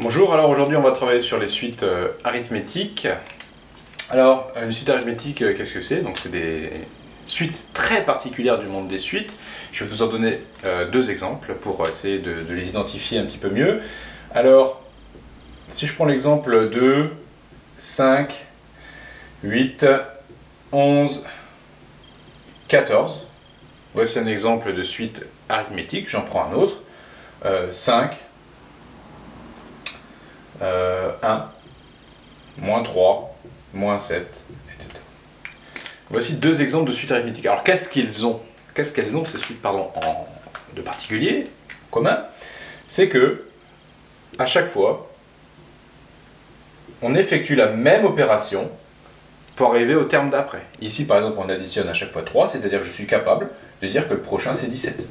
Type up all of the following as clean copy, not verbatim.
Bonjour, alors aujourd'hui on va travailler sur les suites arithmétiques. Alors, une suite arithmétique, qu'est-ce que c'est? Donc c'est des suites très particulières du monde des suites. Je vais vous en donner deux exemples pour essayer de les identifier un petit peu mieux. Alors, si je prends l'exemple de 5, 8, 11, 14, voici un exemple de suite arithmétique, j'en prends un autre. 5, 1, moins 3, moins 7, etc. Voici deux exemples de suites arithmétiques. Alors qu'est-ce qu'elles ont ces suites de particulier, commun? C'est que, à chaque fois, on effectue la même opération pour arriver au terme d'après. Ici, par exemple, on additionne à chaque fois 3, c'est-à-dire que je suis capable de dire que le prochain, c'est 17.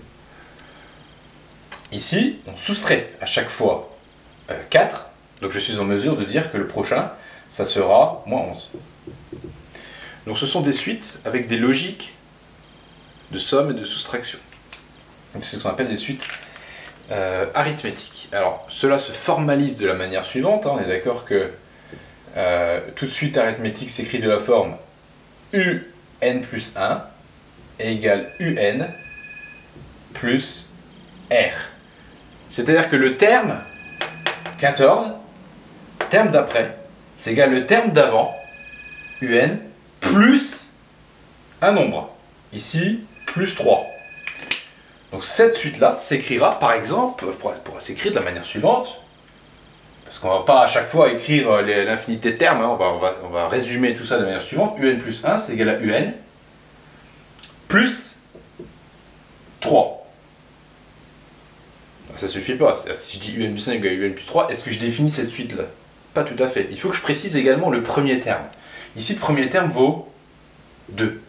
Ici, on soustrait à chaque fois 4, donc je suis en mesure de dire que le prochain, ça sera moins 11. Donc ce sont des suites avec des logiques de somme et de soustraction. C'est ce qu'on appelle des suites arithmétiques. Alors cela se formalise de la manière suivante, on est d'accord que toute suite arithmétique s'écrit de la forme UN plus 1 égale UN plus R. C'est-à-dire que le terme 14, terme d'après, c'est égal le terme d'avant, UN, plus un nombre. Ici, plus 3. Donc cette suite-là s'écrira, par exemple, pourra s'écrire de la manière suivante, parce qu'on ne va pas à chaque fois écrire l'infinité de termes, hein, on va résumer tout ça de la manière suivante. UN plus 1, c'est égal à UN, plus 3. Ça ne suffit pas. Si je dis UN plus 1 égale UN plus 3, est-ce que je définis cette suite-là? Pas tout à fait. Il faut que je précise également le premier terme. Ici, le premier terme vaut 2.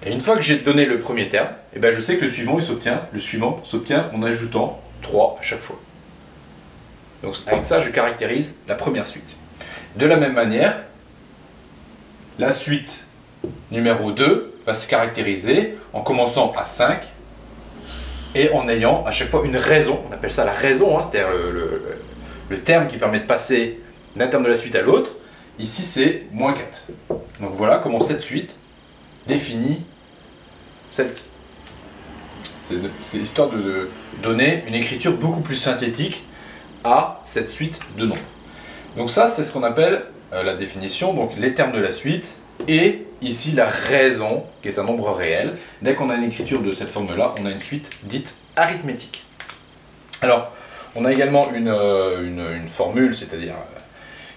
Et une fois que j'ai donné le premier terme, eh ben je sais que le suivant s'obtient en ajoutant 3 à chaque fois. Donc avec ça, je caractérise la première suite. De la même manière, la suite numéro 2 va se caractériser en commençant à 5 et en ayant à chaque fois une raison. On appelle ça la raison, hein, c'est-à-dire le terme qui permet de passer d'un terme de la suite à l'autre. Ici, c'est moins 4. Donc voilà comment cette suite définit celle-ci. C'est histoire de donner une écriture beaucoup plus synthétique à cette suite de nombres. Donc ça, c'est ce qu'on appelle la définition, donc les termes de la suite, et ici la raison, qui est un nombre réel. Dès qu'on a une écriture de cette forme-là, on a une suite dite arithmétique. Alors, on a également une formule, c'est-à-dire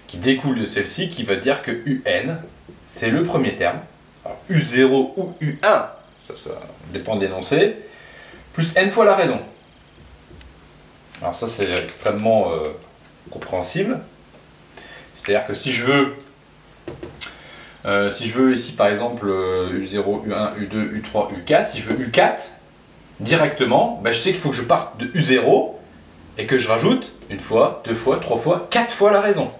qui découle de celle-ci, qui va dire que UN, c'est le premier terme. Alors, U0 ou U1, ça dépend de l'énoncé, plus n fois la raison. Alors ça, c'est extrêmement compréhensible. C'est-à-dire que si je veux ici par exemple U0, U1, U2, U3, U4, si je veux U4, directement, ben, je sais qu'il faut que je parte de U0 et que je rajoute une fois, deux fois, trois fois, quatre fois la raison.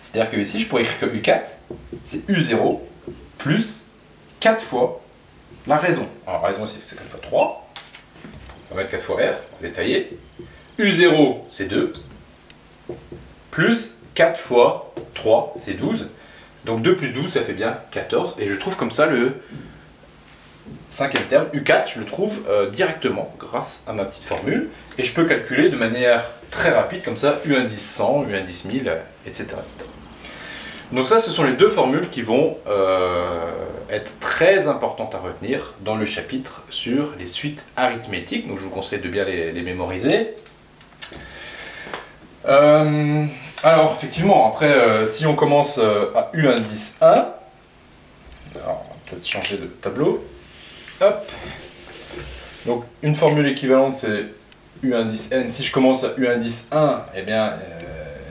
C'est-à-dire que ici, je pourrais écrire que U4, c'est U0 plus 4 fois la raison. Alors la raison ici, c'est 4 fois 3. On va mettre 4 fois R, on va détailler. U0, c'est 2. Plus 4 fois 3, c'est 12. Donc 2 plus 12, ça fait bien 14. Et je trouve comme ça le cinquième terme, U4, je le trouve directement grâce à ma petite formule. Et je peux calculer de manière très rapide, comme ça, U indice 100, U indice 1000, etc., etc. Donc ça, ce sont les deux formules qui vont être très importantes à retenir dans le chapitre sur les suites arithmétiques. Donc je vous conseille de bien les mémoriser. Alors effectivement, après, si on commence à U indice 1, alors on va peut-être changer de tableau. Hop. Donc une formule équivalente, c'est U indice n. Si je commence à U indice 1, eh bien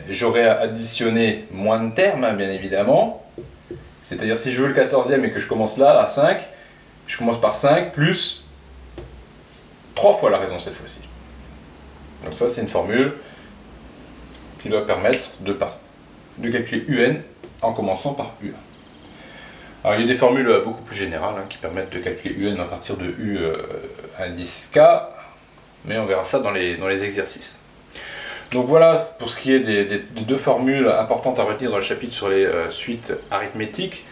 j'aurai à additionner moins de termes, hein, bien évidemment. C'est-à-dire si je veux le 14e et que je commence là, à 5, je commence par 5 plus 3 fois la raison cette fois-ci. Donc ça, c'est une formule qui doit permettre de calculer UN en commençant par U1. Alors il y a des formules beaucoup plus générales hein, qui permettent de calculer UN à partir de U indice K, mais on verra ça dans les exercices. Donc voilà pour ce qui est des deux formules importantes à retenir dans le chapitre sur les suites arithmétiques.